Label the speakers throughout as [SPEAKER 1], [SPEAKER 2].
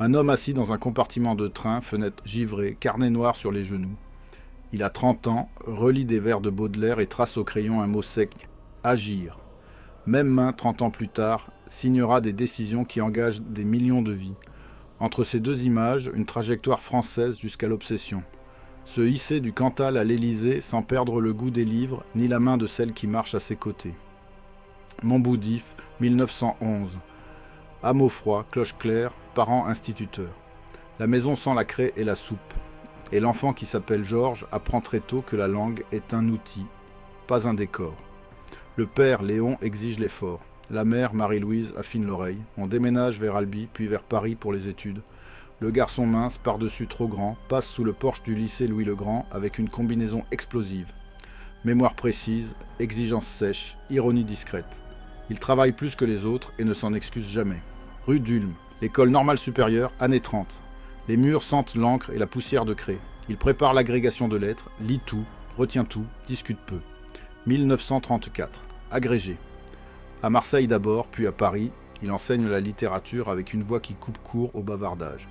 [SPEAKER 1] Un homme assis dans un compartiment de train, fenêtre givrée, carnet noir sur les genoux. Il a 30 ans, relit des vers de Baudelaire et trace au crayon un mot sec. Agir. Même main, 30 ans plus tard, signera des décisions qui engagent des millions de vies. Entre ces deux images, une trajectoire française jusqu'à l'obsession. Se hisser du Cantal à l'Élysée sans perdre le goût des livres, ni la main de celle qui marche à ses côtés. Montboudif, 1911. Hameau froid, cloche claire, parents instituteurs. La maison sent la craie et la soupe. Et l'enfant qui s'appelle Georges apprend très tôt que la langue est un outil, pas un décor. Le père, Léon, exige l'effort. La mère, Marie-Louise, affine l'oreille. On déménage vers Albi, puis vers Paris pour les études. Le garçon mince, par-dessus trop grand, passe sous le porche du lycée Louis-le-Grand avec une combinaison explosive. Mémoire précise, exigence sèche, ironie discrète. Il travaille plus que les autres et ne s'en excuse jamais. Rue d'Ulm, l'école normale supérieure, années 30. Les murs sentent l'encre et la poussière de craie. Il prépare l'agrégation de lettres, lit tout, retient tout, discute peu. 1934. Agrégé. À Marseille d'abord, puis à Paris, il enseigne la littérature avec une voix qui coupe court au bavardage.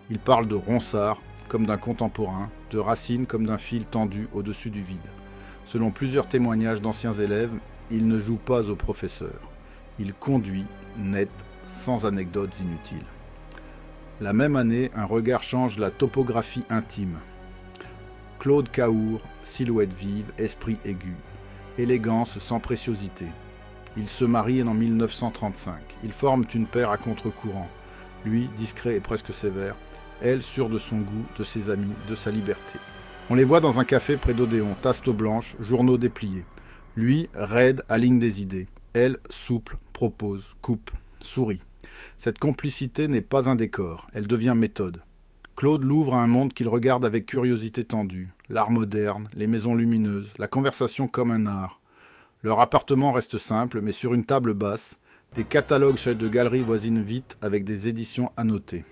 [SPEAKER 1] Il parle de Ronsard comme d'un contemporain, de Racine comme d'un fil tendu au-dessus du vide. Selon plusieurs témoignages d'anciens élèves, il ne joue pas au professeur. Il conduit, net, sans anecdotes inutiles. La même année, un regard change la topographie intime. Claude Cahour, silhouette vive, esprit aigu. Élégance sans préciosité. Ils se marient en 1935. Ils forment une paire à contre-courant. Lui, discret et presque sévère. Elle, sûre de son goût, de ses amis, de sa liberté. On les voit dans un café près d'Odéon, taste blanche, journaux dépliés. Lui, raide, aligne des idées. Elle, souple, propose, coupe, sourit. Cette complicité n'est pas un décor, elle devient méthode. Claude l'ouvre à un monde qu'il regarde avec curiosité tendue. L'art moderne, les maisons lumineuses, la conversation comme un art. Leur appartement reste simple, mais sur une table basse, des catalogues chefs de galerie voisinent vite avec des éditions annotées.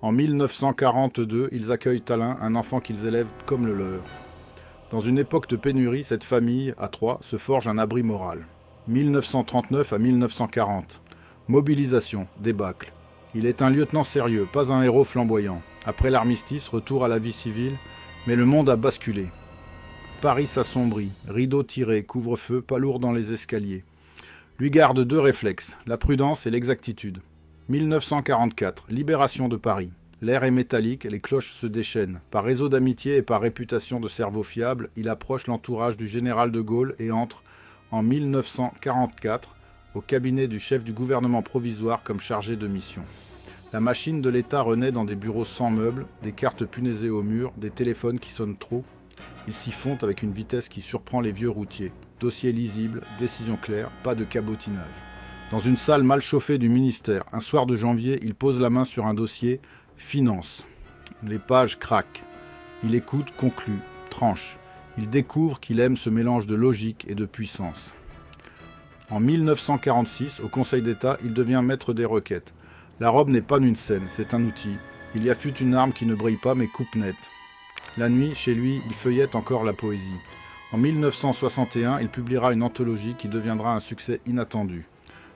[SPEAKER 1] En 1942, ils accueillent Alain, un enfant qu'ils élèvent comme le leur. Dans une époque de pénurie, cette famille, à trois, se forge un abri moral. 1939 à 1940. Mobilisation, débâcle. Il est un lieutenant sérieux, pas un héros flamboyant. Après l'armistice, retour à la vie civile, mais le monde a basculé. Paris s'assombrit, rideaux tirés, couvre-feu, pas lourd dans les escaliers. Lui garde deux réflexes, la prudence et l'exactitude. 1944, libération de Paris. L'air est métallique, les cloches se déchaînent. Par réseau d'amitié et par réputation de cerveau fiable, il approche l'entourage du général de Gaulle et entre, en 1944, au cabinet du chef du gouvernement provisoire comme chargé de mission. La machine de l'État renaît dans des bureaux sans meubles, des cartes punaisées au mur, des téléphones qui sonnent trop. Ils s'y font avec une vitesse qui surprend les vieux routiers. Dossier lisible, décision claire, pas de cabotinage. Dans une salle mal chauffée du ministère, un soir de janvier, il pose la main sur un dossier « Finance ». Les pages craquent. Il écoute, conclut, tranche. Il découvre qu'il aime ce mélange de logique et de puissance. En 1946, au Conseil d'État, il devient maître des requêtes. La robe n'est pas une scène, c'est un outil. Il y affûte une arme qui ne brille pas mais coupe net. La nuit, chez lui, il feuillette encore la poésie. En 1961, il publiera une anthologie qui deviendra un succès inattendu.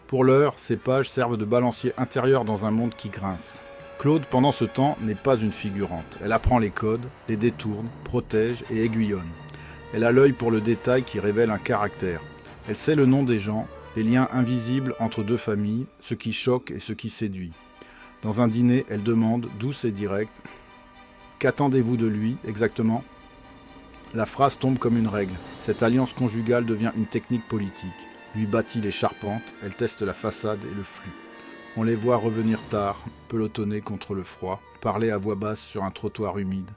[SPEAKER 1] Pour l'heure, ces pages servent de balancier intérieur dans un monde qui grince. Claude, pendant ce temps, n'est pas une figurante. Elle apprend les codes, les détourne, protège et aiguillonne. Elle a l'œil pour le détail qui révèle un caractère. Elle sait le nom des gens, les liens invisibles entre deux familles, ce qui choque et ce qui séduit. Dans un dîner, elle demande, douce et directe, « Qu'attendez-vous de lui, exactement ?» La phrase tombe comme une règle. Cette alliance conjugale devient une technique politique. Lui bâtit les charpentes, elle teste la façade et le flux. On les voit revenir tard, pelotonner contre le froid, parler à voix basse sur un trottoir humide.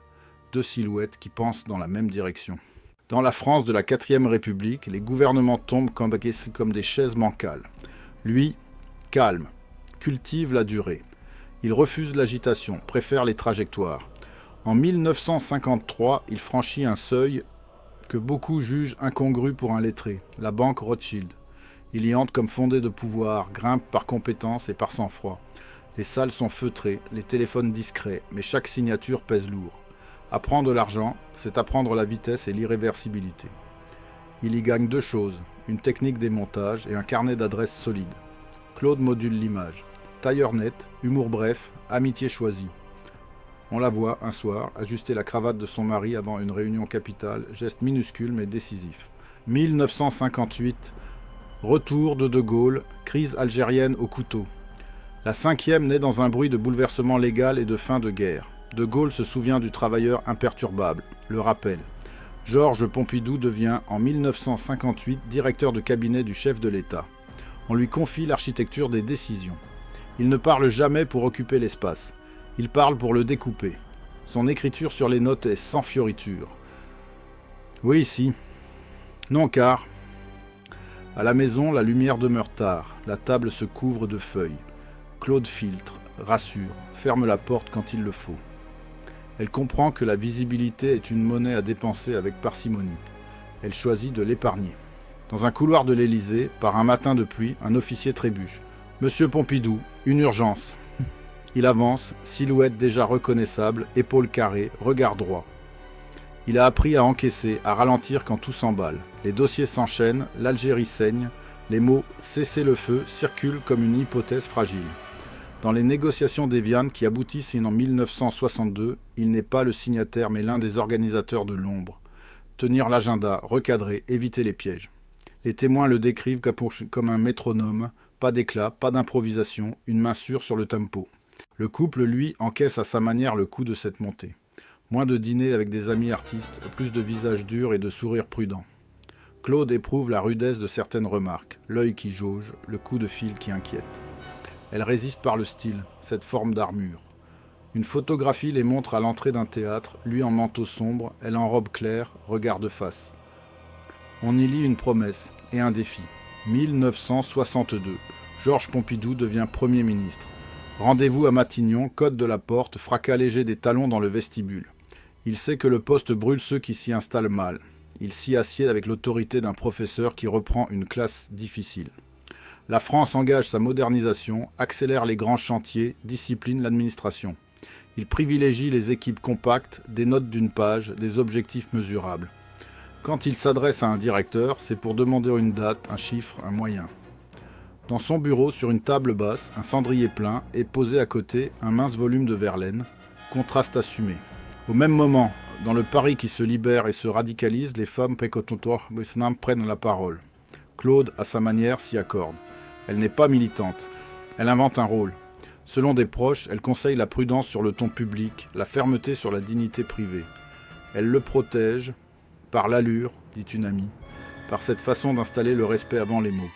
[SPEAKER 1] Deux silhouettes qui pensent dans la même direction. Dans la France de la 4ème République, les gouvernements tombent comme des chaises mancales. Lui, calme, cultive la durée. Il refuse l'agitation, préfère les trajectoires. En 1953, il franchit un seuil que beaucoup jugent incongru pour un lettré, la banque Rothschild. Il y entre comme fondé de pouvoir, grimpe par compétence et par sang-froid. Les salles sont feutrées, les téléphones discrets, mais chaque signature pèse lourd. Apprendre l'argent, c'est apprendre la vitesse et l'irréversibilité. Il y gagne deux choses, une technique des montages et un carnet d'adresses solide. Claude module l'image. tailleur net, humour bref, amitié choisie. On la voit, un soir, ajuster la cravate de son mari avant une réunion capitale, geste minuscule mais décisif. 1958, retour de Gaulle, crise algérienne au couteau. La 5e naît dans un bruit de bouleversement légal et de fin de guerre. De Gaulle se souvient du travailleur imperturbable, le rappelle. Georges Pompidou devient en 1958 directeur de cabinet du chef de l'État. On lui confie l'architecture des décisions. Il ne parle jamais pour occuper l'espace. Il parle pour le découper. Son écriture sur les notes est sans fioriture. Oui, si. Non, car... À la maison, la lumière demeure tard. La table se couvre de feuilles. Claude filtre, rassure, ferme la porte quand il le faut. Elle comprend que la visibilité est une monnaie à dépenser avec parcimonie. Elle choisit de l'épargner. Dans un couloir de l'Élysée, par un matin de pluie, un officier trébuche. « Monsieur Pompidou, une urgence. » Il avance, silhouette déjà reconnaissable, épaules carrées, regard droit. Il a appris à encaisser, à ralentir quand tout s'emballe. Les dossiers s'enchaînent, l'Algérie saigne, les mots « cessez le feu » circulent comme une hypothèse fragile. Dans les négociations d'Évian qui aboutissent en 1962, il n'est pas le signataire mais l'un des organisateurs de l'ombre. Tenir l'agenda, recadrer, éviter les pièges. Les témoins le décrivent comme un métronome, pas d'éclat, pas d'improvisation, une main sûre sur le tempo. Le couple, lui, encaisse à sa manière le coup de cette montée. Moins de dîners avec des amis artistes, plus de visages durs et de sourires prudents. Claude éprouve la rudesse de certaines remarques, l'œil qui jauge, le coup de fil qui inquiète. Elle résiste par le style, cette forme d'armure. Une photographie les montre à l'entrée d'un théâtre, lui en manteau sombre, elle en robe claire, regard de face. On y lit une promesse et un défi. 1962. Georges Pompidou devient Premier ministre. Rendez-vous à Matignon, code de la porte, fracas léger des talons dans le vestibule. Il sait que le poste brûle ceux qui s'y installent mal. Il s'y assied avec l'autorité d'un professeur qui reprend une classe difficile. La France engage sa modernisation, accélère les grands chantiers, discipline l'administration. Il privilégie les équipes compactes, des notes d'une page, des objectifs mesurables. Quand il s'adresse à un directeur, c'est pour demander une date, un chiffre, un moyen. Dans son bureau, sur une table basse, un cendrier plein et posé à côté un mince volume de Verlaine, contraste assumé. Au même moment, dans le Paris qui se libère et se radicalise, les femmes prennent la parole. Claude, à sa manière, s'y accorde. Elle n'est pas militante. Elle invente un rôle. Selon des proches, elle conseille la prudence sur le ton public, la fermeté sur la dignité privée. Elle le protège, par l'allure, dit une amie, par cette façon d'installer le respect avant les mots.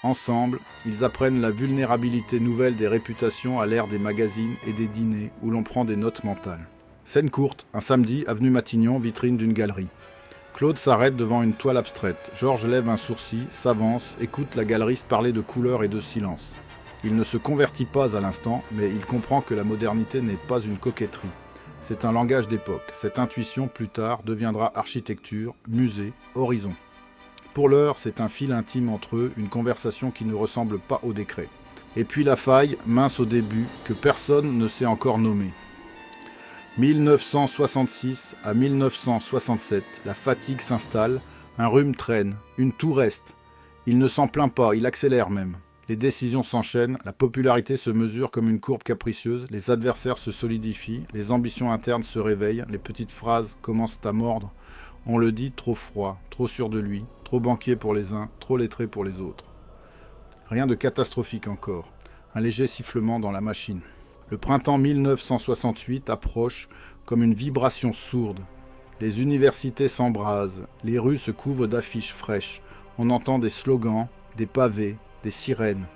[SPEAKER 1] Ensemble, ils apprennent la vulnérabilité nouvelle des réputations à l'ère des magazines et des dîners où l'on prend des notes mentales. Scène courte, un samedi, avenue Matignon, vitrine d'une galerie. Claude s'arrête devant une toile abstraite. Georges lève un sourcil, s'avance, écoute la galeriste parler de couleurs et de silence. Il ne se convertit pas à l'instant, mais il comprend que la modernité n'est pas une coquetterie. C'est un langage d'époque. Cette intuition, plus tard, deviendra architecture, musée, horizon. Pour l'heure, c'est un fil intime entre eux, une conversation qui ne ressemble pas au décret. Et puis la faille, mince au début, que personne ne sait encore nommer. 1966 à 1967, la fatigue s'installe, un rhume traîne, une toux reste. Il ne s'en plaint pas, il accélère même. Les décisions s'enchaînent, la popularité se mesure comme une courbe capricieuse, les adversaires se solidifient, les ambitions internes se réveillent, les petites phrases commencent à mordre. On le dit trop froid, trop sûr de lui, trop banquier pour les uns, trop lettré pour les autres. Rien de catastrophique encore, un léger sifflement dans la machine. Le printemps 1968 approche comme une vibration sourde. Les universités s'embrasent, les rues se couvrent d'affiches fraîches. On entend des slogans, des pavés, des sirènes.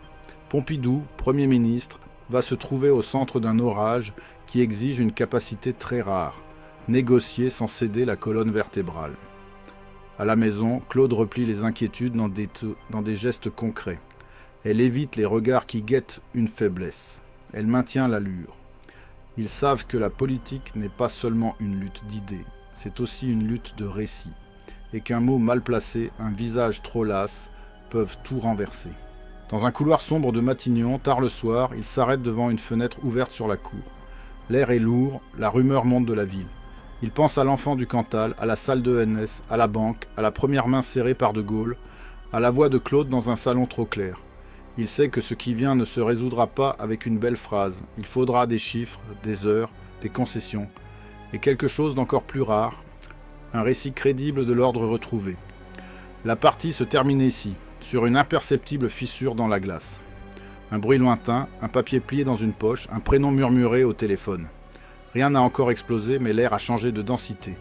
[SPEAKER 1] Pompidou, Premier ministre, va se trouver au centre d'un orage qui exige une capacité très rare, négocier sans céder la colonne vertébrale. À la maison, Claude replie les inquiétudes dans des gestes concrets. Elle évite les regards qui guettent une faiblesse. Elle maintient l'allure. Ils savent que la politique n'est pas seulement une lutte d'idées, c'est aussi une lutte de récits, et qu'un mot mal placé, un visage trop las, peuvent tout renverser. Dans un couloir sombre de Matignon, tard le soir, ils s'arrêtent devant une fenêtre ouverte sur la cour. L'air est lourd, la rumeur monte de la ville. Ils pensent à l'enfant du Cantal, à la salle de NS, à la banque, à la première main serrée par De Gaulle, à la voix de Claude dans un salon trop clair. Il sait que ce qui vient ne se résoudra pas avec une belle phrase. Il faudra des chiffres, des heures, des concessions, et quelque chose d'encore plus rare, un récit crédible de l'ordre retrouvé. La partie se termine ici, sur une imperceptible fissure dans la glace. Un bruit lointain, un papier plié dans une poche, un prénom murmuré au téléphone. Rien n'a encore explosé, mais l'air a changé de densité.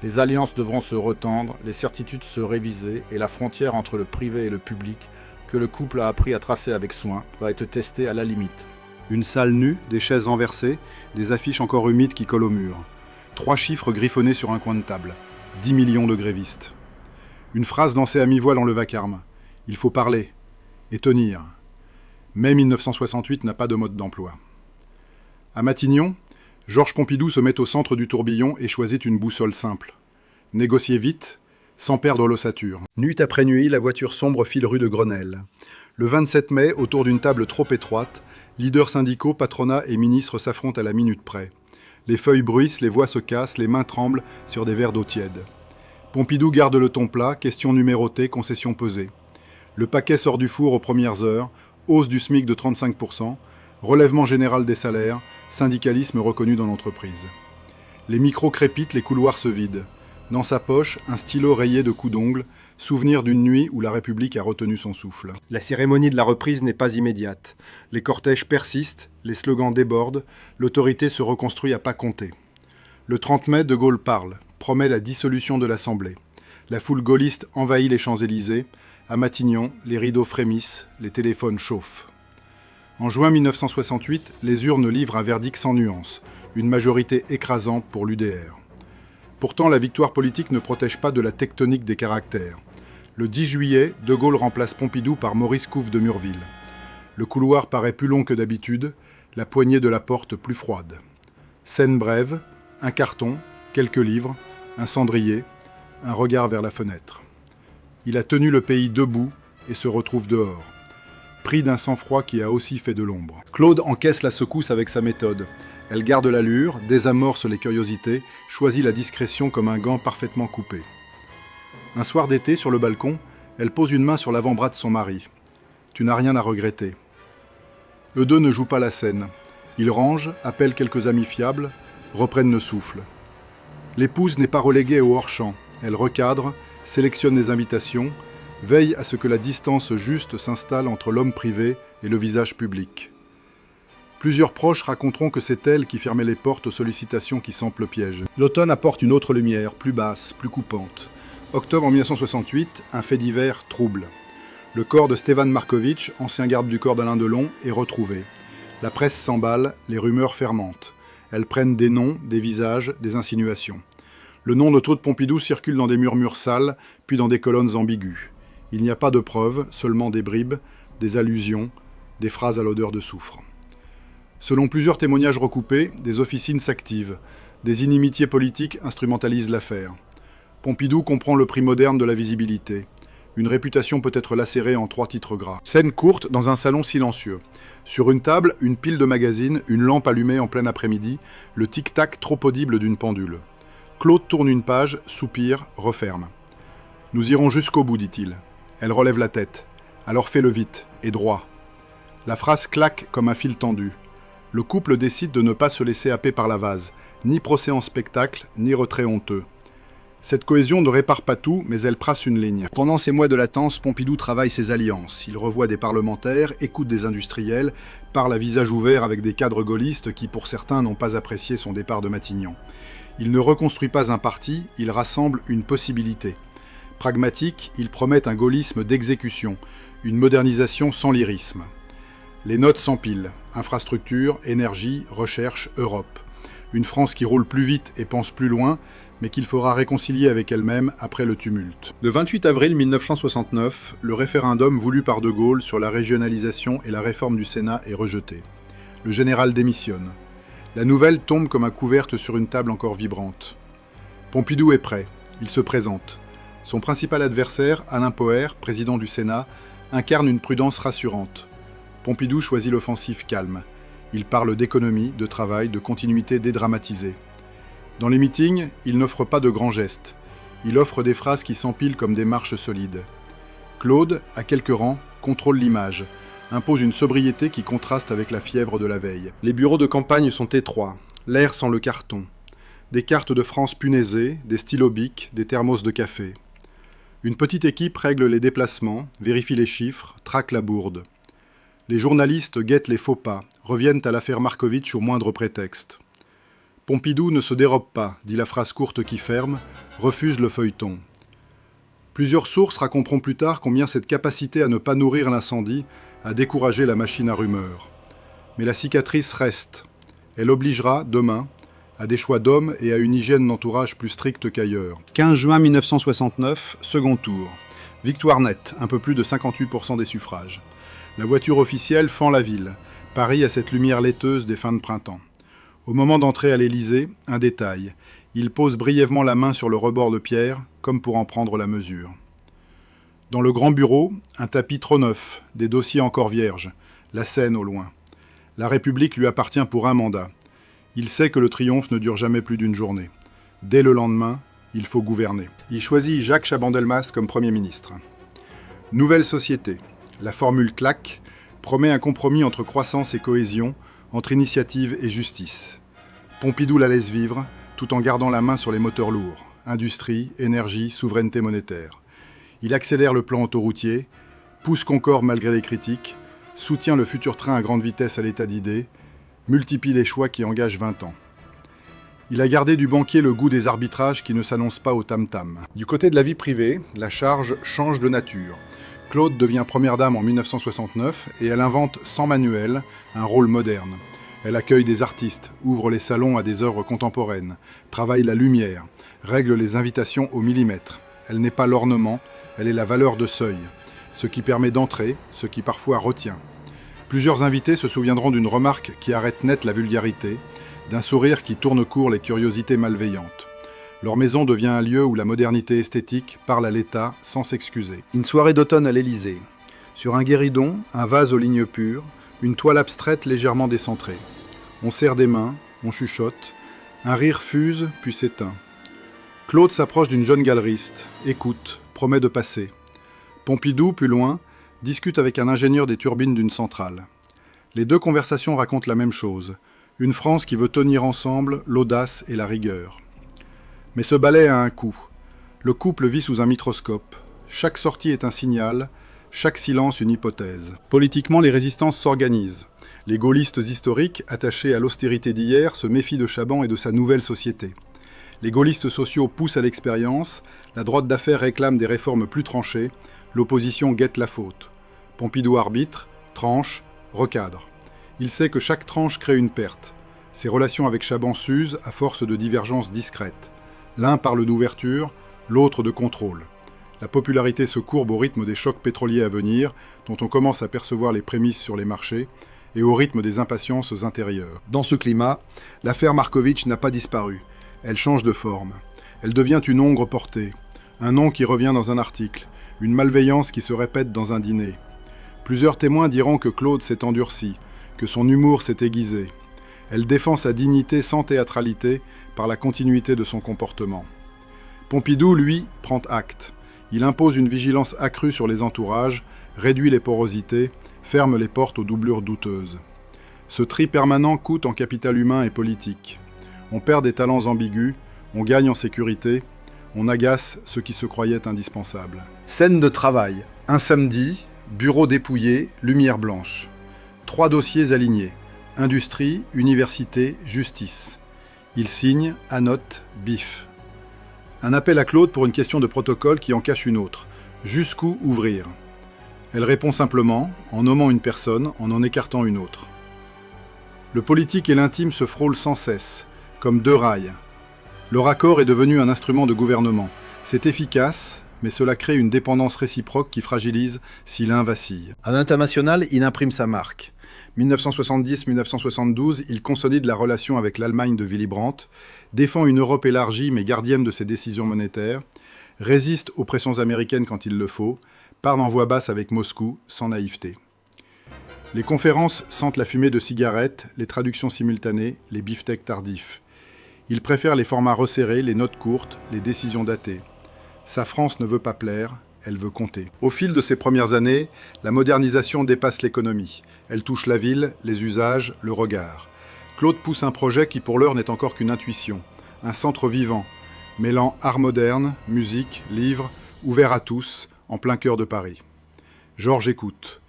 [SPEAKER 1] Les alliances devront se retendre, les certitudes se réviser, et la frontière entre le privé et le public, que le couple a appris à tracer avec soin, va être testée à la limite.
[SPEAKER 2] Une salle nue, des chaises renversées, des affiches encore humides qui collent au mur. 3 chiffres griffonnés sur un coin de table. 10 millions de grévistes. Une phrase lancée à mi-voix dans le vacarme. Il faut parler et tenir. Mai 1968 n'a pas de mode d'emploi. À Matignon, Georges Pompidou se met au centre du tourbillon et choisit une boussole simple. Négocier vite, sans perdre l'ossature. Nuit après nuit, la voiture sombre file rue de Grenelle. Le 27 mai, autour d'une table trop étroite, leaders syndicaux, patronat et ministres s'affrontent à la minute près. Les feuilles bruissent, les voix se cassent, les mains tremblent sur des verres d'eau tiède. Pompidou garde le ton plat, questions numérotées, concessions pesées. Le paquet sort du four aux premières heures, hausse du SMIC de 35%, relèvement général des salaires, syndicalisme reconnu dans l'entreprise. Les micros crépitent, les couloirs se vident. Dans sa poche, un stylo rayé de coups d'ongles, souvenir d'une nuit où la République a retenu son souffle. La cérémonie de la reprise n'est pas immédiate. Les cortèges persistent, les slogans débordent, l'autorité se reconstruit à pas compter. Le 30 mai, De Gaulle parle, promet la dissolution de l'Assemblée. La foule gaulliste envahit les Champs-Élysées. À Matignon, les rideaux frémissent, les téléphones chauffent. En juin 1968, les urnes livrent un verdict sans nuance, une majorité écrasante pour l'UDR. Pourtant, la victoire politique ne protège pas de la tectonique des caractères. Le 10 juillet, De Gaulle remplace Pompidou par Maurice Couve de Murville. Le couloir paraît plus long que d'habitude, la poignée de la porte plus froide. Scène brève, un carton, quelques livres, un cendrier, un regard vers la fenêtre. Il a tenu le pays debout et se retrouve dehors, pris d'un sang-froid qui a aussi fait de l'ombre. Claude encaisse la secousse avec sa méthode. Elle garde l'allure, désamorce les curiosités, choisit la discrétion comme un gant parfaitement coupé. Un soir d'été, sur le balcon, elle pose une main sur l'avant-bras de son mari. « Tu n'as rien à regretter. » Eux deux ne jouent pas la scène. Ils rangent, appellent quelques amis fiables, reprennent le souffle. L'épouse n'est pas reléguée au hors-champ. Elle recadre, sélectionne les invitations, veille à ce que la distance juste s'installe entre l'homme privé et le visage public. Plusieurs proches raconteront que c'est elle qui fermait les portes aux sollicitations qui sentent le piège. L'automne apporte une autre lumière, plus basse, plus coupante. Octobre 1968, un fait divers trouble. Le corps de Stevan Markovic, ancien garde du corps d'Alain Delon, est retrouvé. La presse s'emballe, les rumeurs fermentent. Elles prennent des noms, des visages, des insinuations. Le nom de Claude Pompidou circule dans des murmures sales, puis dans des colonnes ambiguës. Il n'y a pas de preuves, seulement des bribes, des allusions, des phrases à l'odeur de soufre. Selon plusieurs témoignages recoupés, des officines s'activent, des inimitiés politiques instrumentalisent l'affaire. Pompidou comprend le prix moderne de la visibilité. Une réputation peut être lacérée en 3 titres gras. Scène courte dans un salon silencieux. Sur une table, une pile de magazines, une lampe allumée en plein après-midi, le tic-tac trop audible d'une pendule. Claude tourne une page, soupire, referme. « Nous irons jusqu'au bout, dit-il. » Elle relève la tête. « Alors fais-le vite, et droit. » La phrase claque comme un fil tendu. Le couple décide de ne pas se laisser happer par la vase, ni procès en spectacle, ni retrait honteux. Cette cohésion ne répare pas tout, mais elle trace une ligne. Pendant ces mois de latence, Pompidou travaille ses alliances. Il revoit des parlementaires, écoute des industriels, parle à visage ouvert avec des cadres gaullistes qui, pour certains, n'ont pas apprécié son départ de Matignon. Il ne reconstruit pas un parti, il rassemble une possibilité. Pragmatique, il promet un gaullisme d'exécution, une modernisation sans lyrisme. Les notes s'empilent. Infrastructure, énergie, recherche, Europe. Une France qui roule plus vite et pense plus loin, mais qu'il faudra réconcilier avec elle-même après le tumulte. Le 28 avril 1969, le référendum voulu par De Gaulle sur la régionalisation et la réforme du Sénat est rejeté. Le général démissionne. La nouvelle tombe comme un couverte sur une table encore vibrante. Pompidou est prêt. Il se présente. Son principal adversaire, Alain Poher, président du Sénat, incarne une prudence rassurante. Pompidou choisit l'offensive calme. Il parle d'économie, de travail, de continuité dédramatisée. Dans les meetings, il n'offre pas de grands gestes. Il offre des phrases qui s'empilent comme des marches solides. Claude, à quelques rangs, contrôle l'image. impose une sobriété qui contraste avec la fièvre de la veille. Les bureaux de campagne sont étroits, l'air sent le carton. Des cartes de France punaisées, des stylos bics, des thermos de café. Une petite équipe règle les déplacements, vérifie les chiffres, traque la bourde. Les journalistes guettent les faux pas, reviennent à l'affaire Markovitch au moindre prétexte. Pompidou ne se dérobe pas, dit la phrase courte qui ferme, refuse le feuilleton. Plusieurs sources raconteront plus tard combien cette capacité à ne pas nourrir l'incendie a découragé la machine à rumeurs. Mais la cicatrice reste. Elle obligera, demain, à des choix d'hommes et à une hygiène d'entourage plus stricte qu'ailleurs. 15 juin 1969, second tour. Victoire nette, un peu plus de 58% des suffrages. La voiture officielle fend la ville. Paris a cette lumière laiteuse des fins de printemps. Au moment d'entrer à l'Élysée, un détail. Il pose brièvement la main sur le rebord de pierre, comme pour en prendre la mesure. Dans le grand bureau, un tapis trop neuf, des dossiers encore vierges, la Seine au loin. La République lui appartient pour un mandat. Il sait que le triomphe ne dure jamais plus d'une journée. Dès le lendemain, il faut gouverner. Il choisit Jacques Chaban-Delmas comme Premier ministre. Nouvelle société. La formule claque, promet un compromis entre croissance et cohésion, entre initiative et justice. Pompidou la laisse vivre, tout en gardant la main sur les moteurs lourds. Industrie, énergie, souveraineté monétaire. Il accélère le plan autoroutier, pousse Concorde malgré les critiques, soutient le futur train à grande vitesse à l'état d'idée, multiplie les choix qui engagent 20 ans. Il a gardé du banquier le goût des arbitrages qui ne s'annoncent pas au tam-tam. Du côté de la vie privée, la charge change de nature. Claude devient première dame en 1969 et elle invente sans manuel un rôle moderne. Elle accueille des artistes, ouvre les salons à des œuvres contemporaines, travaille la lumière, règle les invitations au millimètre. Elle n'est pas l'ornement, elle est la valeur de seuil, ce qui permet d'entrer, ce qui parfois retient. Plusieurs invités se souviendront d'une remarque qui arrête net la vulgarité, d'un sourire qui tourne court les curiosités malveillantes. Leur maison devient un lieu où la modernité esthétique parle à l'État sans s'excuser. Une soirée d'automne à l'Élysée. Sur un guéridon, un vase aux lignes pures, une toile abstraite légèrement décentrée. On serre des mains, on chuchote, un rire fuse puis s'éteint. Claude s'approche d'une jeune galeriste, écoute, promet de passer. Pompidou, plus loin, discute avec un ingénieur des turbines d'une centrale. Les deux conversations racontent la même chose, une France qui veut tenir ensemble l'audace et la rigueur. Mais ce ballet a un coût. Le couple vit sous un microscope. Chaque sortie est un signal, chaque silence une hypothèse. Politiquement, les résistances s'organisent. Les gaullistes historiques, attachés à l'austérité d'hier, se méfient de Chaban et de sa nouvelle société. Les gaullistes sociaux poussent à l'expérience, la droite d'affaires réclame des réformes plus tranchées, l'opposition guette la faute. Pompidou arbitre, tranche, recadre. Il sait que chaque tranche crée une perte. Ses relations avec Chaban s'usent à force de divergences discrètes. L'un parle d'ouverture, l'autre de contrôle. La popularité se courbe au rythme des chocs pétroliers à venir, dont on commence à percevoir les prémices sur les marchés, et au rythme des impatiences intérieures. Dans ce climat, l'affaire Markovitch n'a pas disparu. Elle change de forme. Elle devient une ombre portée, un nom qui revient dans un article, une malveillance qui se répète dans un dîner. Plusieurs témoins diront que Claude s'est endurci, que son humour s'est aiguisé. Elle défend sa dignité sans théâtralité par la continuité de son comportement. Pompidou, lui, prend acte. Il impose une vigilance accrue sur les entourages, réduit les porosités, ferme les portes aux doublures douteuses. Ce tri permanent coûte en capital humain et politique. On perd des talents ambigus, on gagne en sécurité, on agace ceux qui se croyaient indispensables. Scène de travail. Un samedi, bureau dépouillé, lumière blanche. 3 dossiers alignés. Industrie, université, justice. Il signe, annote, bif. Un appel à Claude pour une question de protocole qui en cache une autre. Jusqu'où ouvrir ? Elle répond simplement, en nommant une personne, en écartant une autre. Le politique et l'intime se frôlent sans cesse, comme deux rails. Le raccord est devenu un instrument de gouvernement. C'est efficace, mais cela crée une dépendance réciproque qui fragilise si l'un vacille. À l'international, il imprime sa marque. 1970-1972, il consolide la relation avec l'Allemagne de Willy Brandt, défend une Europe élargie mais gardienne de ses décisions monétaires, résiste aux pressions américaines quand il le faut, parle en voix basse avec Moscou, sans naïveté. Les conférences sentent la fumée de cigarettes, les traductions simultanées, les beefsteaks tardifs. Il préfère les formats resserrés, les notes courtes, les décisions datées. Sa France ne veut pas plaire, elle veut compter. Au fil de ces premières années, la modernisation dépasse l'économie. Elle touche la ville, les usages, le regard. Claude pousse un projet qui pour l'heure n'est encore qu'une intuition, un centre vivant, mêlant art moderne, musique, livres, ouvert à tous, en plein cœur de Paris. Georges écoute.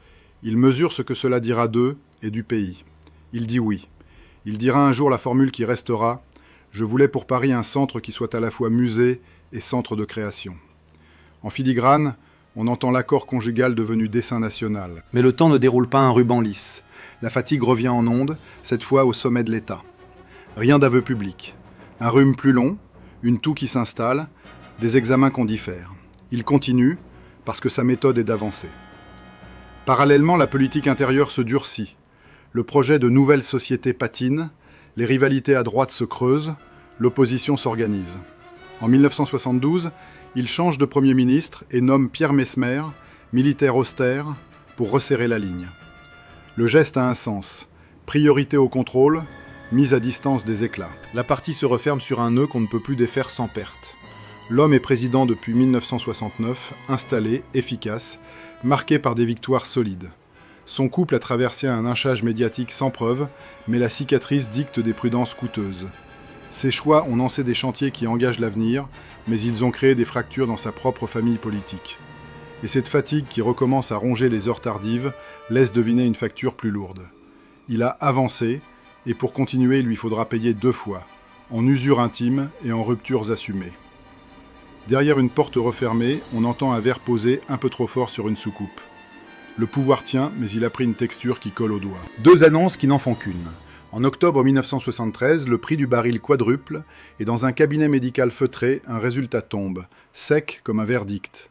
[SPEAKER 2] Il mesure ce que cela dira d'eux et du pays. Il dit oui. Il dira un jour la formule qui restera « Je voulais pour Paris un centre qui soit à la fois musée et centre de création ». En filigrane, on entend l'accord conjugal devenu dessin national. Mais le temps ne déroule pas un ruban lisse. La fatigue revient en ondes, cette fois au sommet de l'État. Rien d'aveu public. Un rhume plus long, une toux qui s'installe, des examens qu'on diffère. Il continue, parce que sa méthode est d'avancer. Parallèlement, la politique intérieure se durcit. Le projet de nouvelle société patine, les rivalités à droite se creusent, l'opposition s'organise. En 1972, il change de Premier ministre et nomme Pierre Messmer, militaire austère, pour resserrer la ligne. Le geste a un sens. Priorité au contrôle, mise à distance des éclats. La partie se referme sur un nœud qu'on ne peut plus défaire sans perte. L'homme est président depuis 1969, installé, efficace, marqué par des victoires solides. Son couple a traversé un lynchage médiatique sans preuve, mais la cicatrice dicte des prudences coûteuses. Ses choix ont lancé des chantiers qui engagent l'avenir, mais ils ont créé des fractures dans sa propre famille politique. Et cette fatigue qui recommence à ronger les heures tardives laisse deviner une facture plus lourde. Il a avancé, et pour continuer, il lui faudra payer 2 fois, en usure intime et en ruptures assumées. Derrière une porte refermée, on entend un verre posé un peu trop fort sur une soucoupe. Le pouvoir tient, mais il a pris une texture qui colle aux doigts. 2 annonces qui n'en font qu'une. En octobre 1973, le prix du baril quadruple, et dans un cabinet médical feutré, un résultat tombe, sec comme un verdict.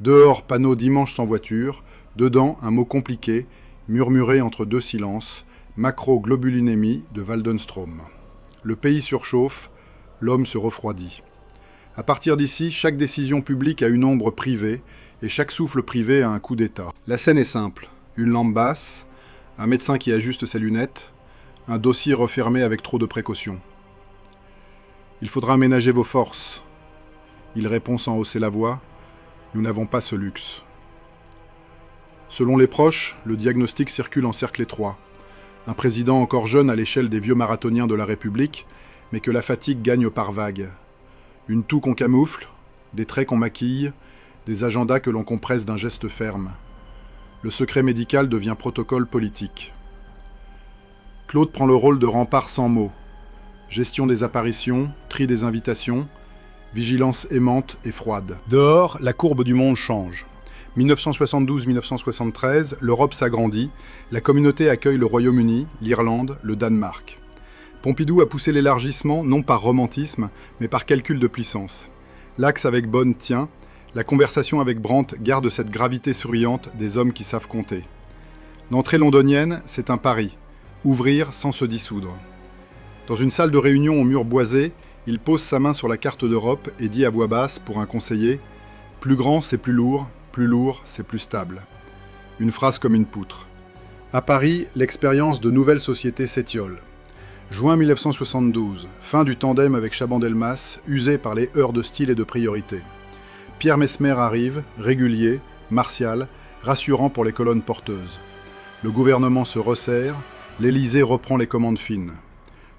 [SPEAKER 2] Dehors, panneau dimanche sans voiture, dedans, un mot compliqué, murmuré entre 2 silences, macroglobulinémie de Waldenstrom. Le pays surchauffe, l'homme se refroidit. À partir d'ici, chaque décision publique a une ombre privée, et chaque souffle privé a un coup d'état. La scène est simple. Une lampe basse, un médecin qui ajuste ses lunettes, un dossier refermé avec trop de précautions. « Il faudra aménager vos forces. » Il répond sans hausser la voix. « Nous n'avons pas ce luxe. » Selon les proches, le diagnostic circule en cercle étroit. Un président encore jeune à l'échelle des vieux marathoniens de la République, mais que la fatigue gagne par vagues. Une toux qu'on camoufle, des traits qu'on maquille, des agendas que l'on compresse d'un geste ferme. Le secret médical devient protocole politique. Claude prend le rôle de rempart sans mots. Gestion des apparitions, tri des invitations, vigilance aimante et froide. Dehors, la courbe du monde change. 1972-1973, l'Europe s'agrandit, la communauté accueille le Royaume-Uni, l'Irlande, le Danemark. Pompidou a poussé l'élargissement non par romantisme, mais par calcul de puissance. L'axe avec Bonn tient, la conversation avec Brandt garde cette gravité souriante des hommes qui savent compter. L'entrée londonienne, c'est un pari. Ouvrir sans se dissoudre. Dans une salle de réunion au mur boisé, il pose sa main sur la carte d'Europe et dit à voix basse pour un conseiller « Plus grand, c'est plus lourd, c'est plus stable. » Une phrase comme une poutre. À Paris, l'expérience de nouvelles sociétés s'étiole. Juin 1972, fin du tandem avec Chaban-Delmas, usé par les heurts de style et de priorité. Pierre Messmer arrive, régulier, martial, rassurant pour les colonnes porteuses. Le gouvernement se resserre, l'Élysée reprend les commandes fines.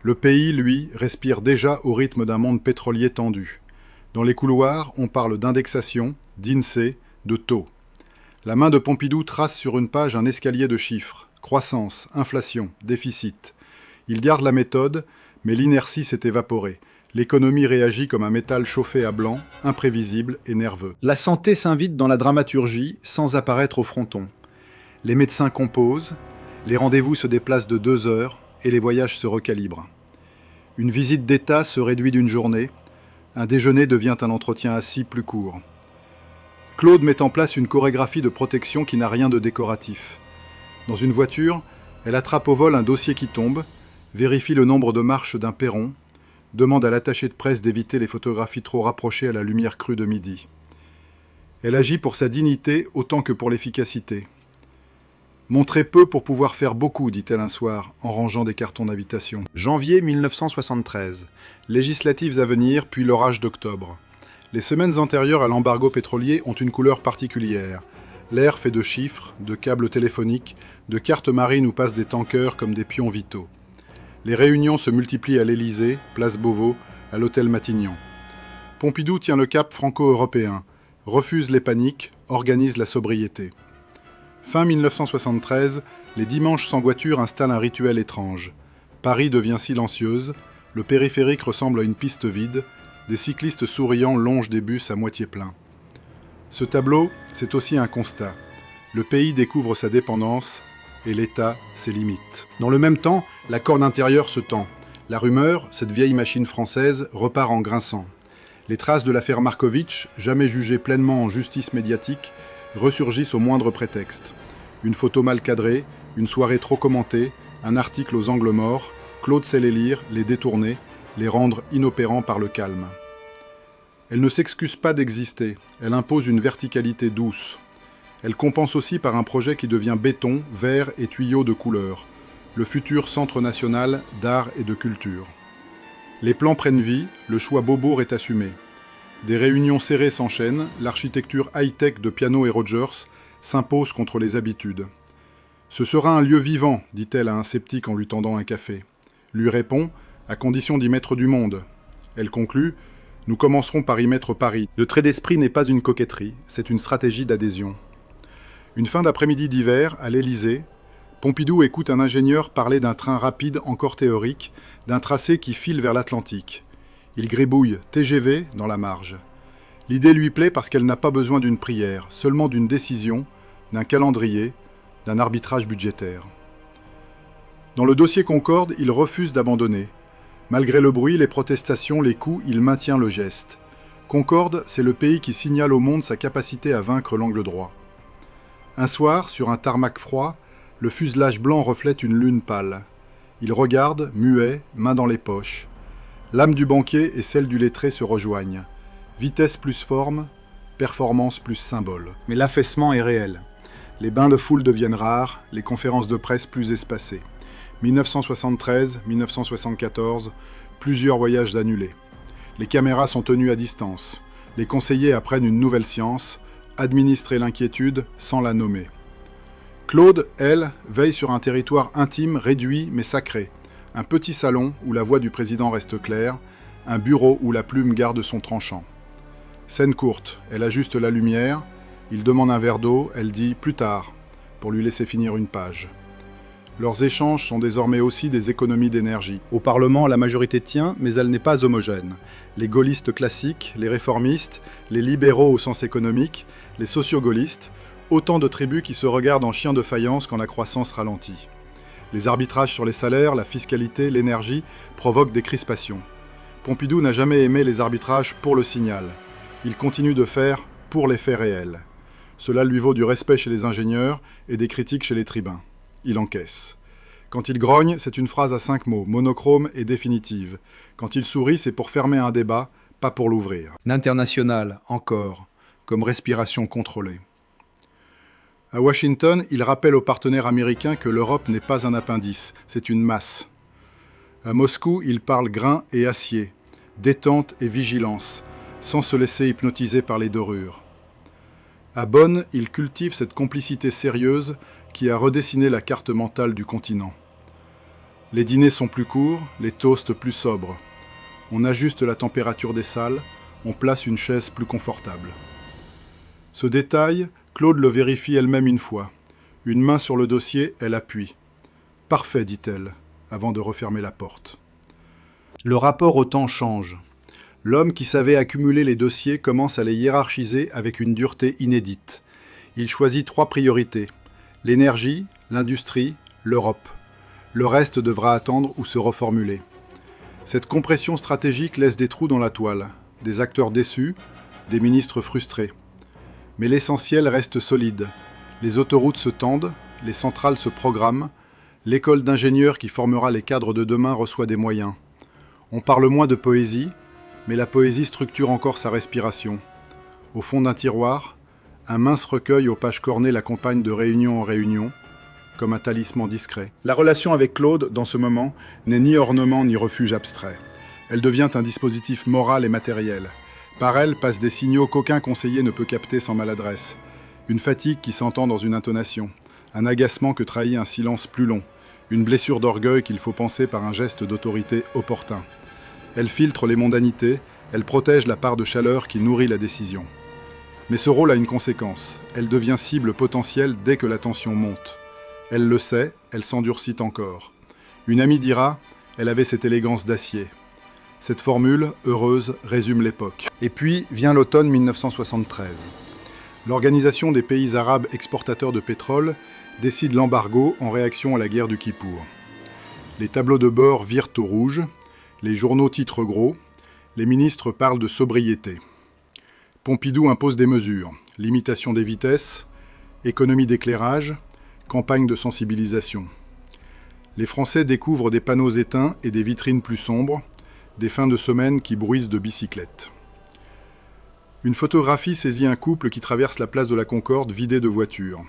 [SPEAKER 2] Le pays, lui, respire déjà au rythme d'un monde pétrolier tendu. Dans les couloirs, on parle d'indexation, d'INSEE, de taux. La main de Pompidou trace sur une page un escalier de chiffres. Croissance, inflation, déficit. Il garde la méthode, mais l'inertie s'est évaporée. L'économie réagit comme un métal chauffé à blanc, imprévisible et nerveux. La santé s'invite dans la dramaturgie sans apparaître au fronton. Les médecins composent, les rendez-vous se déplacent de 2 heures et les voyages se recalibrent. Une visite d'État se réduit d'une journée, un déjeuner devient un entretien assis plus court. Claude met en place une chorégraphie de protection qui n'a rien de décoratif. Dans une voiture, elle attrape au vol un dossier qui tombe, vérifie le nombre de marches d'un perron, demande à l'attaché de presse d'éviter les photographies trop rapprochées à la lumière crue de midi. Elle agit pour sa dignité autant que pour l'efficacité. « Montrer peu pour pouvoir faire beaucoup », dit-elle un soir, en rangeant des cartons d'invitation. Janvier 1973. Législatives à venir, puis l'orage d'octobre. Les semaines antérieures à l'embargo pétrolier ont une couleur particulière. L'air fait de chiffres, de câbles téléphoniques, de cartes marines où passent des tankers comme des pions vitaux. Les réunions se multiplient à l'Élysée, place Beauvau, à l'hôtel Matignon. Pompidou tient le cap franco-européen, refuse les paniques, organise la sobriété. Fin 1973, les dimanches sans voiture installent un rituel étrange. Paris devient silencieuse, le périphérique ressemble à une piste vide, des cyclistes souriants longent des bus à moitié pleins. Ce tableau, c'est aussi un constat. Le pays découvre sa dépendance et l'État ses limites. Dans le même temps, la corde intérieure se tend. La rumeur, cette vieille machine française, repart en grinçant. Les traces de l'affaire Markovitch, jamais jugée pleinement en justice médiatique, ressurgissent au moindre prétexte. Une photo mal cadrée, une soirée trop commentée, un article aux angles morts, Claude sait les lire, les détourner, les rendre inopérants par le calme. Elle ne s'excuse pas d'exister, elle impose une verticalité douce. Elle compense aussi par un projet qui devient béton, verre et tuyaux de couleur, le futur Centre national d'art et de culture. Les plans prennent vie, le choix Beaubourg est assumé. Des réunions serrées s'enchaînent, l'architecture high-tech de Piano et Rogers s'impose contre les habitudes. « Ce sera un lieu vivant », dit-elle à un sceptique en lui tendant un café. Lui répond « à condition d'y mettre du monde ». Elle conclut « nous commencerons par y mettre Paris ». Le trait d'esprit n'est pas une coquetterie, c'est une stratégie d'adhésion. Une fin d'après-midi d'hiver, à l'Élysée, Pompidou écoute un ingénieur parler d'un train rapide encore théorique, d'un tracé qui file vers l'Atlantique. Il gribouille « TGV » dans la marge. L'idée lui plaît parce qu'elle n'a pas besoin d'une prière, seulement d'une décision, d'un calendrier, d'un arbitrage budgétaire. Dans le dossier Concorde, il refuse d'abandonner. Malgré le bruit, les protestations, les coups, il maintient le geste. Concorde, c'est le pays qui signale au monde sa capacité à vaincre l'angle droit. Un soir, sur un tarmac froid, le fuselage blanc reflète une lune pâle. Il regarde, muet, main dans les poches. L'âme du banquier et celle du lettré se rejoignent. Vitesse plus forme, performance plus symbole. Mais l'affaissement est réel. Les bains de foule deviennent rares, les conférences de presse plus espacées. 1973, 1974, plusieurs voyages annulés. Les caméras sont tenues à distance. Les conseillers apprennent une nouvelle science, administrer l'inquiétude sans la nommer. Claude, elle, veille sur un territoire intime, réduit mais sacré. Un petit salon où la voix du président reste claire, un bureau où la plume garde son tranchant. Scène courte, elle ajuste la lumière, il demande un verre d'eau, elle dit « plus tard » pour lui laisser finir une page. Leurs échanges sont désormais aussi des économies d'énergie. Au Parlement, la majorité tient, mais elle n'est pas homogène. Les gaullistes classiques, les réformistes, les libéraux au sens économique, les socio-gaullistes, autant de tribus qui se regardent en chiens de faïence quand la croissance ralentit. Les arbitrages sur les salaires, la fiscalité, l'énergie provoquent des crispations. Pompidou n'a jamais aimé les arbitrages pour le signal. Il continue de faire pour les faits réels. Cela lui vaut du respect chez les ingénieurs et des critiques chez les tribuns. Il encaisse. Quand il grogne, c'est une phrase à 5 mots, monochrome et définitive. Quand il sourit, c'est pour fermer un débat, pas pour l'ouvrir. L'international, encore, comme respiration contrôlée. À Washington, il rappelle aux partenaires américains que l'Europe n'est pas un appendice, c'est une masse. À Moscou, il parle grain et acier, détente et vigilance, sans se laisser hypnotiser par les dorures. À Bonn, il cultive cette complicité sérieuse qui a redessiné la carte mentale du continent. Les dîners sont plus courts, les toasts plus sobres. On ajuste la température des salles, on place une chaise plus confortable. Ce détail, Claude le vérifie elle-même une fois. Une main sur le dossier, elle appuie. « Parfait », dit-elle, avant de refermer la porte. Le rapport au temps change. L'homme qui savait accumuler les dossiers commence à les hiérarchiser avec une dureté inédite. Il choisit 3 priorités. L'énergie, l'industrie, l'Europe. Le reste devra attendre ou se reformuler. Cette compression stratégique laisse des trous dans la toile, des acteurs déçus, des ministres frustrés. Mais l'essentiel reste solide. Les autoroutes se tendent, les centrales se programment, l'école d'ingénieurs qui formera les cadres de demain reçoit des moyens. On parle moins de poésie, mais la poésie structure encore sa respiration. Au fond d'un tiroir, un mince recueil aux pages cornées l'accompagne de réunion en réunion, comme un talisman discret. La relation avec Claude, dans ce moment, n'est ni ornement ni refuge abstrait. Elle devient un dispositif moral et matériel. Par elle passent des signaux qu'aucun conseiller ne peut capter sans maladresse. Une fatigue qui s'entend dans une intonation, un agacement que trahit un silence plus long, une blessure d'orgueil qu'il faut penser par un geste d'autorité opportun. Elle filtre les mondanités, elle protège la part de chaleur qui nourrit la décision. Mais ce rôle a une conséquence, elle devient cible potentielle dès que la tension monte. Elle le sait, elle s'endurcit encore. Une amie dira, elle avait cette élégance d'acier. Cette formule, heureuse, résume l'époque. Et puis vient l'automne 1973. L'Organisation des pays arabes exportateurs de pétrole décide l'embargo en réaction à la guerre du Kippour. Les tableaux de bord virent au rouge, les journaux titrent gros, les ministres parlent de sobriété. Pompidou impose des mesures, limitation des vitesses, économie d'éclairage, campagne de sensibilisation. Les Français découvrent des panneaux éteints et des vitrines plus sombres, des fins de semaine qui bruissent de bicyclettes. Une photographie saisit un couple qui traverse la place de la Concorde vidée de voitures.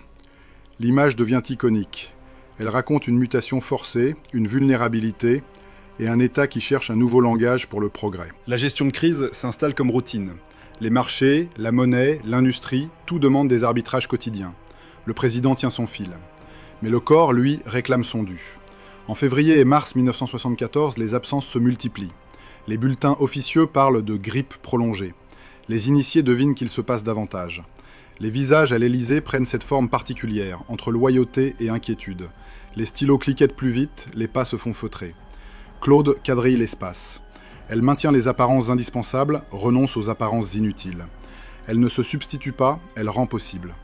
[SPEAKER 2] L'image devient iconique. Elle raconte une mutation forcée, une vulnérabilité et un État qui cherche un nouveau langage pour le progrès. La gestion de crise s'installe comme routine. Les marchés, la monnaie, l'industrie, tout demande des arbitrages quotidiens. Le président tient son fil. Mais le corps, lui, réclame son dû. En février et mars 1974, les absences se multiplient. Les bulletins officieux parlent de grippe prolongée. Les initiés devinent qu'il se passe davantage. Les visages à l'Élysée prennent cette forme particulière, entre loyauté et inquiétude. Les stylos cliquettent plus vite, les pas se font feutrer. Claude quadrille l'espace. Elle maintient les apparences indispensables, renonce aux apparences inutiles. Elle ne se substitue pas, elle rend possible.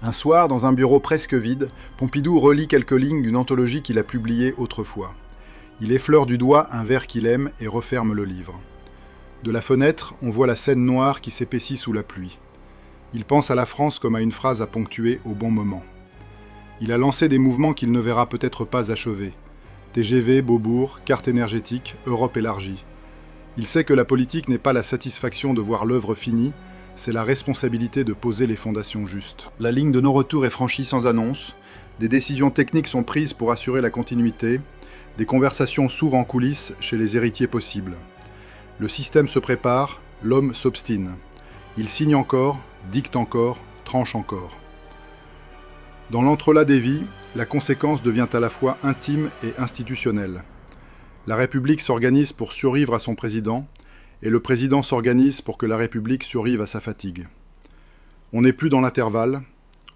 [SPEAKER 2] Un soir, dans un bureau presque vide, Pompidou relit quelques lignes d'une anthologie qu'il a publiée autrefois. Il effleure du doigt un vers qu'il aime et referme le livre. De la fenêtre, on voit la Seine noire qui s'épaissit sous la pluie. Il pense à la France comme à une phrase à ponctuer au bon moment. Il a lancé des mouvements qu'il ne verra peut-être pas achevés. TGV, Beaubourg, carte énergétique, Europe élargie. Il sait que la politique n'est pas la satisfaction de voir l'œuvre finie, c'est la responsabilité de poser les fondations justes. La ligne de non-retour est franchie sans annonce, des décisions techniques sont prises pour assurer la continuité, des conversations s'ouvrent en coulisses chez les héritiers possibles. Le système se prépare, l'homme s'obstine. Il signe encore, dicte encore, tranche encore. Dans l'entrelac des vies, la conséquence devient à la fois intime et institutionnelle. La République s'organise pour survivre à son président, et le président s'organise pour que la République survive à sa fatigue. On n'est plus dans l'intervalle,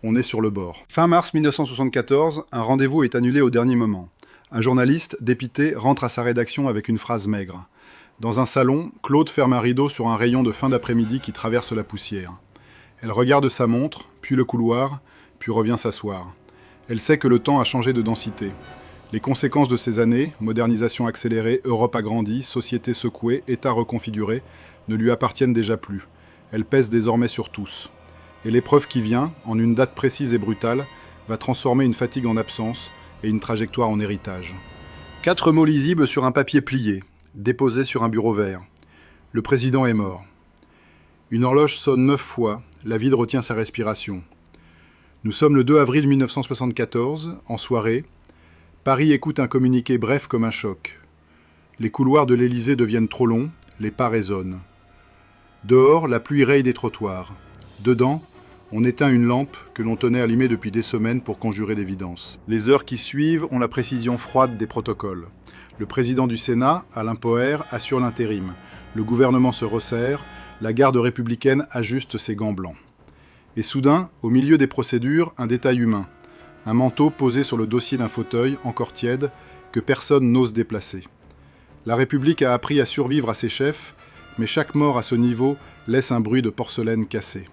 [SPEAKER 2] on est sur le bord. Fin mars 1974, un rendez-vous est annulé au dernier moment. Un journaliste, dépité, rentre à sa rédaction avec une phrase maigre. Dans un salon, Claude ferme un rideau sur un rayon de fin d'après-midi qui traverse la poussière. Elle regarde sa montre, puis le couloir, puis revient s'asseoir. Elle sait que le temps a changé de densité. Les conséquences de ces années, modernisation accélérée, Europe agrandie, société secouée, État reconfiguré, ne lui appartiennent déjà plus. Elle pèse désormais sur tous. Et l'épreuve qui vient, en une date précise et brutale, va transformer une fatigue en absence et une trajectoire en héritage. 4 mots lisibles sur un papier plié, déposé sur un bureau vert. Le président est mort. Une horloge sonne 9 fois, la vide retient sa respiration. Nous sommes le 2 avril 1974, en soirée. Paris écoute un communiqué bref comme un choc. Les couloirs de l'Élysée deviennent trop longs, les pas résonnent. Dehors, la pluie raye des trottoirs. Dedans, on éteint une lampe que l'on tenait allumée depuis des semaines pour conjurer l'évidence. Les heures qui suivent ont la précision froide des protocoles. Le président du Sénat, Alain Poher, assure l'intérim. Le gouvernement se resserre, la garde républicaine ajuste ses gants blancs. Et soudain, au milieu des procédures, un détail humain. Un manteau posé sur le dossier d'un fauteuil, encore tiède, que personne n'ose déplacer. La République a appris à survivre à ses chefs, mais chaque mort à ce niveau laisse un bruit de porcelaine cassée.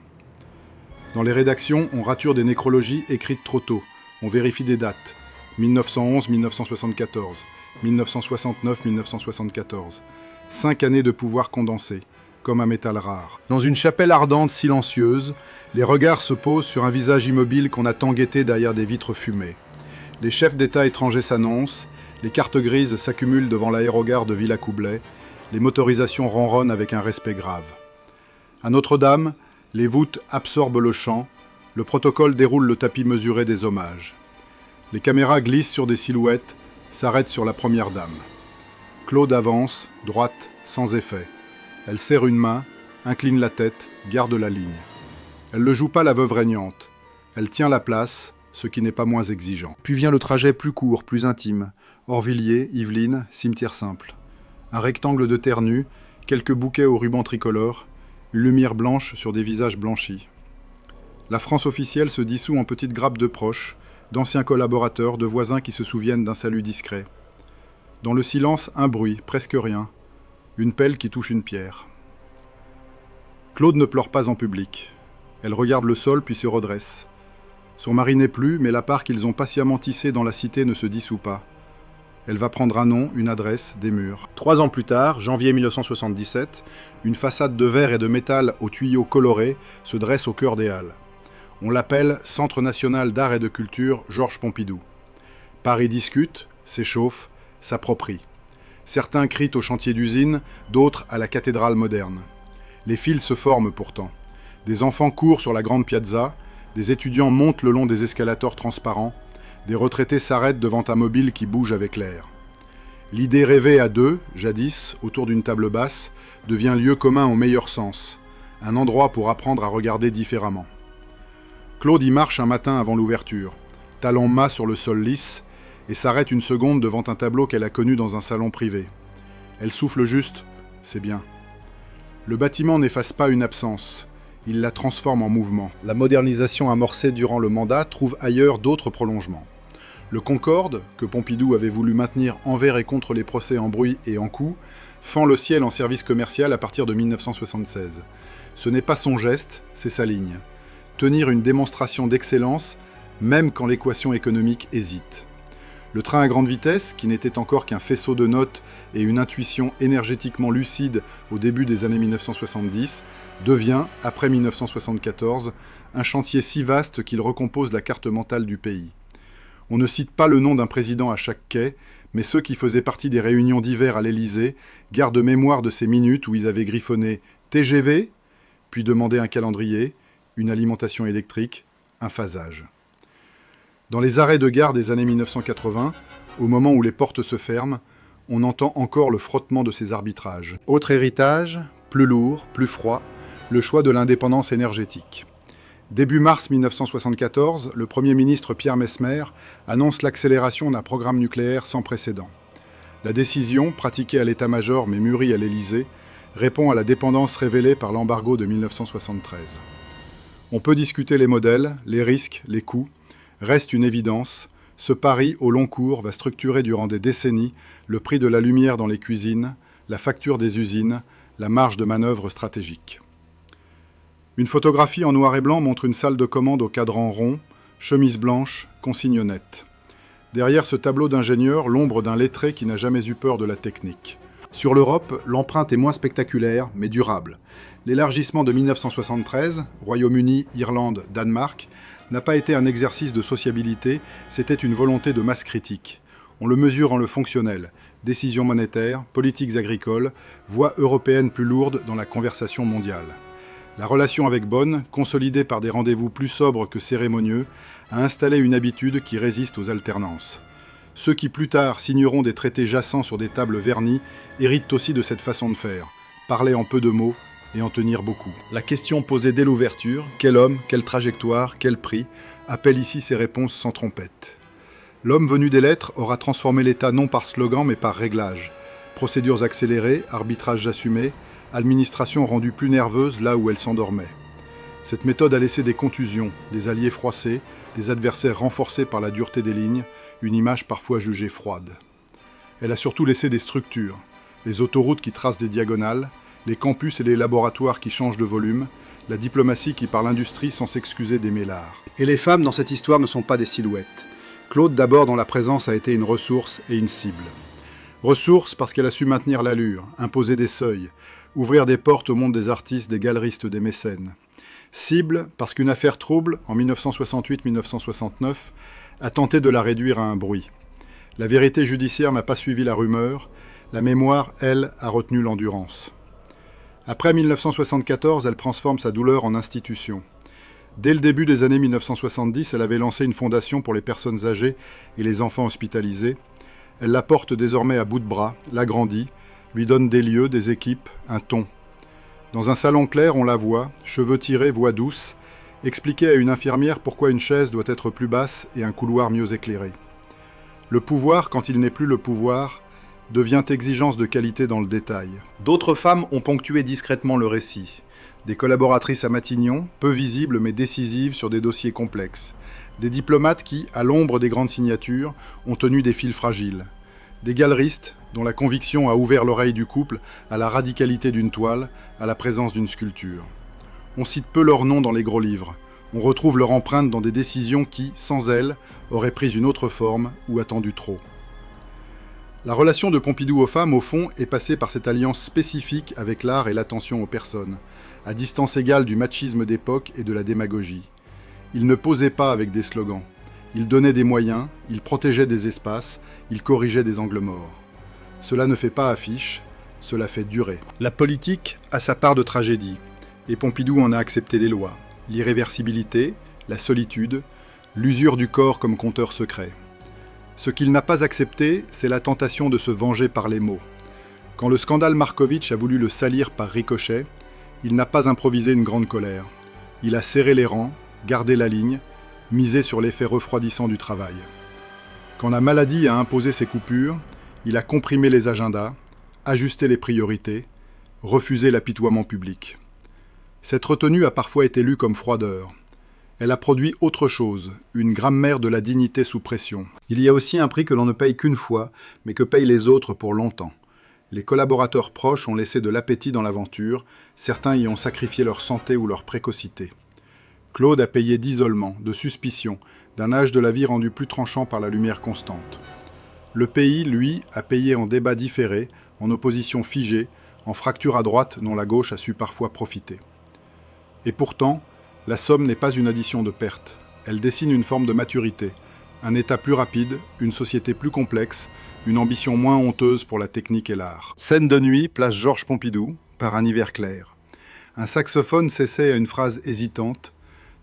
[SPEAKER 2] Dans les rédactions, on rature des nécrologies écrites trop tôt. On vérifie des dates. 1911-1974, 1969-1974. 5 années de pouvoir condensé, comme un métal rare. Dans une chapelle ardente silencieuse, les regards se posent sur un visage immobile qu'on a tant guetté derrière des vitres fumées. Les chefs d'État étrangers s'annoncent, les cartes grises s'accumulent devant l'aérogare de Villacoublay, les motorisations ronronnent avec un respect grave. À Notre-Dame, les voûtes absorbent le chant, le protocole déroule le tapis mesuré des hommages. Les caméras glissent sur des silhouettes, s'arrêtent sur la première dame. Claude avance, droite, sans effet. Elle serre une main, incline la tête, garde la ligne. Elle ne joue pas la veuve régnante. Elle tient la place, ce qui n'est pas moins exigeant. Puis vient le trajet plus court, plus intime. Orvilliers, Yvelines, cimetière simple. Un rectangle de terre nue, quelques bouquets au ruban tricolore, une lumière blanche sur des visages blanchis. La France officielle se dissout en petites grappes de proches, d'anciens collaborateurs, de voisins qui se souviennent d'un salut discret. Dans le silence, un bruit, presque rien. Une pelle qui touche une pierre. Claude ne pleure pas en public. Elle regarde le sol puis se redresse. Son mari n'est plus, mais la part qu'ils ont patiemment tissée dans la cité ne se dissout pas. Elle va prendre un nom, une adresse, des murs. 3 ans plus tard, janvier 1977, une façade de verre et de métal aux tuyaux colorés se dresse au cœur des Halles. On l'appelle Centre national d'art et de culture Georges Pompidou. Paris discute, s'échauffe, s'approprie. Certains crient au chantier d'usine, d'autres à la cathédrale moderne. Les files se forment pourtant. Des enfants courent sur la grande piazza, des étudiants montent le long des escalators transparents, des retraités s'arrêtent devant un mobile qui bouge avec l'air. L'idée rêvée à deux, jadis, autour d'une table basse, devient lieu commun au meilleur sens, un endroit pour apprendre à regarder différemment. Claude y marche un matin avant l'ouverture, talons mat sur le sol lisse, et s'arrête une seconde devant un tableau qu'elle a connu dans un salon privé. Elle souffle juste, c'est bien. Le bâtiment n'efface pas une absence, il la transforme en mouvement. La modernisation amorcée durant le mandat trouve ailleurs d'autres prolongements. Le Concorde, que Pompidou avait voulu maintenir envers et contre les procès en bruit et en coups, fend le ciel en service commercial à partir de 1976. Ce n'est pas son geste, c'est sa ligne. Tenir une démonstration d'excellence, même quand l'équation économique hésite. Le train à grande vitesse, qui n'était encore qu'un faisceau de notes et une intuition énergétiquement lucide au début des années 1970, devient, après 1974, un chantier si vaste qu'il recompose la carte mentale du pays. On ne cite pas le nom d'un président à chaque quai, mais ceux qui faisaient partie des réunions d'hiver à l'Élysée gardent mémoire de ces minutes où ils avaient griffonné « TGV », puis demandé un calendrier, une alimentation électrique, un phasage. Dans les arrêts de gare des années 1980, au moment où les portes se ferment, on entend encore le frottement de ces arbitrages. Autre héritage, plus lourd, plus froid, le choix de l'indépendance énergétique. Début mars 1974, le Premier ministre Pierre Messmer annonce l'accélération d'un programme nucléaire sans précédent. La décision, pratiquée à l'état-major mais mûrie à l'Élysée, répond à la dépendance révélée par l'embargo de 1973. On peut discuter les modèles, les risques, les coûts. Reste une évidence, ce pari au long cours va structurer durant des décennies le prix de la lumière dans les cuisines, la facture des usines, la marge de manœuvre stratégique. Une photographie en noir et blanc montre une salle de commande au cadran rond, chemise blanche, consigne nette. Derrière ce tableau d'ingénieur, l'ombre d'un lettré qui n'a jamais eu peur de la technique. Sur l'Europe, l'empreinte est moins spectaculaire, mais durable. L'élargissement de 1973, Royaume-Uni, Irlande, Danemark, n'a pas été un exercice de sociabilité, c'était une volonté de masse critique. On le mesure en le fonctionnel. Décisions monétaires, politiques agricoles, voix européennes plus lourdes dans la conversation mondiale. La relation avec Bonn, consolidée par des rendez-vous plus sobres que cérémonieux, a installé une habitude qui résiste aux alternances. Ceux qui plus tard signeront des traités jassants sur des tables vernies héritent aussi de cette façon de faire, parler en peu de mots et en tenir beaucoup. La question posée dès l'ouverture, quel homme, quelle trajectoire, quel prix, appelle ici ses réponses sans trompette. L'homme venu des lettres aura transformé l'État non par slogan mais par réglage. Procédures accélérées, arbitrages assumés, administration rendue plus nerveuse là où elle s'endormait. Cette méthode a laissé des contusions, des alliés froissés, des adversaires renforcés par la dureté des lignes, une image parfois jugée froide. Elle a surtout laissé des structures, les autoroutes qui tracent des diagonales, les campus et les laboratoires qui changent de volume, la diplomatie qui parle industrie sans s'excuser des mélards. Et les femmes dans cette histoire ne sont pas des silhouettes. Claude, d'abord dont la présence a été une ressource et une cible. Ressource parce qu'elle a su maintenir l'allure, imposer des seuils, ouvrir des portes au monde des artistes, des galeristes, des mécènes. Cible parce qu'une affaire trouble, en 1968-1969, a tenté de la réduire à un bruit. La vérité judiciaire n'a pas suivi la rumeur, la mémoire, elle, a retenu l'endurance. Après 1974, elle transforme sa douleur en institution. Dès le début des années 1970, elle avait lancé une fondation pour les personnes âgées et les enfants hospitalisés. Elle la porte désormais à bout de bras, l'agrandit, lui donne des lieux, des équipes, un ton. Dans un salon clair, on la voit, cheveux tirés, voix douce, expliquer à une infirmière pourquoi une chaise doit être plus basse et un couloir mieux éclairé. Le pouvoir, quand il n'est plus le pouvoir, devient exigence de qualité dans le détail. D'autres femmes ont ponctué discrètement le récit. Des collaboratrices à Matignon, peu visibles mais décisives sur des dossiers complexes. Des diplomates qui, à l'ombre des grandes signatures, ont tenu des fils fragiles. Des galeristes dont la conviction a ouvert l'oreille du couple à la radicalité d'une toile, à la présence d'une sculpture. On cite peu leurs noms dans les gros livres. On retrouve leur empreinte dans des décisions qui, sans elles, auraient pris une autre forme ou attendu trop. La relation de Pompidou aux femmes, au fond, est passée par cette alliance spécifique avec l'art et l'attention aux personnes, à distance égale du machisme d'époque et de la démagogie. Il ne posait pas avec des slogans. Il donnait des moyens, il protégeait des espaces, il corrigeait des angles morts. Cela ne fait pas affiche, cela fait durer. La politique a sa part de tragédie, et Pompidou en a accepté les lois, l'irréversibilité, la solitude, l'usure du corps comme compteur secret. Ce qu'il n'a pas accepté, c'est la tentation de se venger par les mots. Quand le scandale Markovitch a voulu le salir par ricochet, il n'a pas improvisé une grande colère. Il a serré les rangs, gardé la ligne, misé sur l'effet refroidissant du travail. Quand la maladie a imposé ses coupures, il a comprimé les agendas, ajusté les priorités, refusé l'apitoiement public. Cette retenue a parfois été lue comme froideur. Elle a produit autre chose, une grammaire de la dignité sous pression. Il y a aussi un prix que l'on ne paye qu'une fois, mais que payent les autres pour longtemps. Les collaborateurs proches ont laissé de l'appétit dans l'aventure, certains y ont sacrifié leur santé ou leur précocité. Claude a payé d'isolement, de suspicion, d'un âge de la vie rendu plus tranchant par la lumière constante. Le pays, lui, a payé en débat différé, en opposition figée, en fracture à droite dont la gauche a su parfois profiter. Et pourtant, la somme n'est pas une addition de pertes. Elle dessine une forme de maturité, un état plus rapide, une société plus complexe, une ambition moins honteuse pour la technique et l'art. Scène de nuit, place Georges Pompidou, par un hiver clair. Un saxophone s'essaie à une phrase hésitante.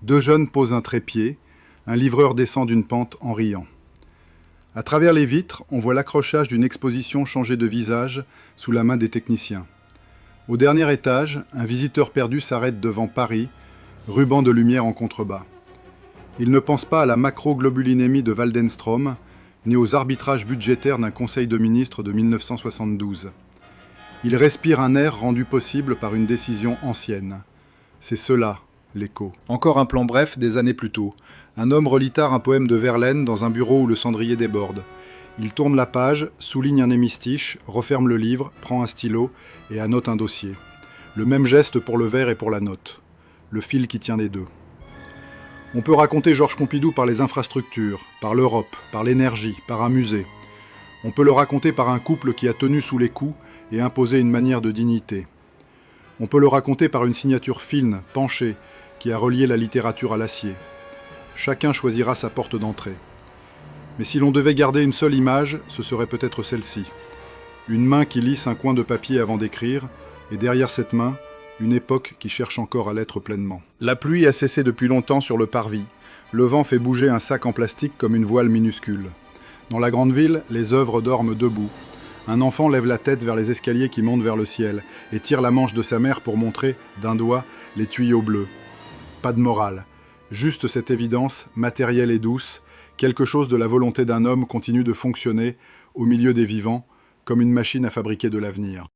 [SPEAKER 2] Deux jeunes posent un trépied. Un livreur descend d'une pente en riant. À travers les vitres, on voit l'accrochage d'une exposition changer de visage sous la main des techniciens. Au dernier étage, un visiteur perdu s'arrête devant Paris, ruban de lumière en contrebas. Il ne pense pas à la macroglobulinémie de Waldenstrom, ni aux arbitrages budgétaires d'un conseil de ministres de 1972. Il respire un air rendu possible par une décision ancienne. C'est cela, l'écho. Encore un plan bref des années plus tôt. Un homme relit tard un poème de Verlaine dans un bureau où le cendrier déborde. Il tourne la page, souligne un hémistiche, referme le livre, prend un stylo et annote un dossier. Le même geste pour le vers et pour la note. Le fil qui tient les deux. On peut raconter Georges Pompidou par les infrastructures, par l'Europe, par l'énergie, par un musée. On peut le raconter par un couple qui a tenu sous les coups et imposé une manière de dignité. On peut le raconter par une signature fine, penchée, qui a relié la littérature à l'acier. Chacun choisira sa porte d'entrée. Mais si l'on devait garder une seule image, ce serait peut-être celle-ci. Une main qui lisse un coin de papier avant d'écrire, et derrière cette main, une époque qui cherche encore à l'être pleinement. La pluie a cessé depuis longtemps sur le parvis. Le vent fait bouger un sac en plastique comme une voile minuscule. Dans la grande ville, les œuvres dorment debout. Un enfant lève la tête vers les escaliers qui montent vers le ciel et tire la manche de sa mère pour montrer, d'un doigt, les tuyaux bleus. Pas de morale. Juste cette évidence, matérielle et douce, quelque chose de la volonté d'un homme continue de fonctionner, au milieu des vivants, comme une machine à fabriquer de l'avenir.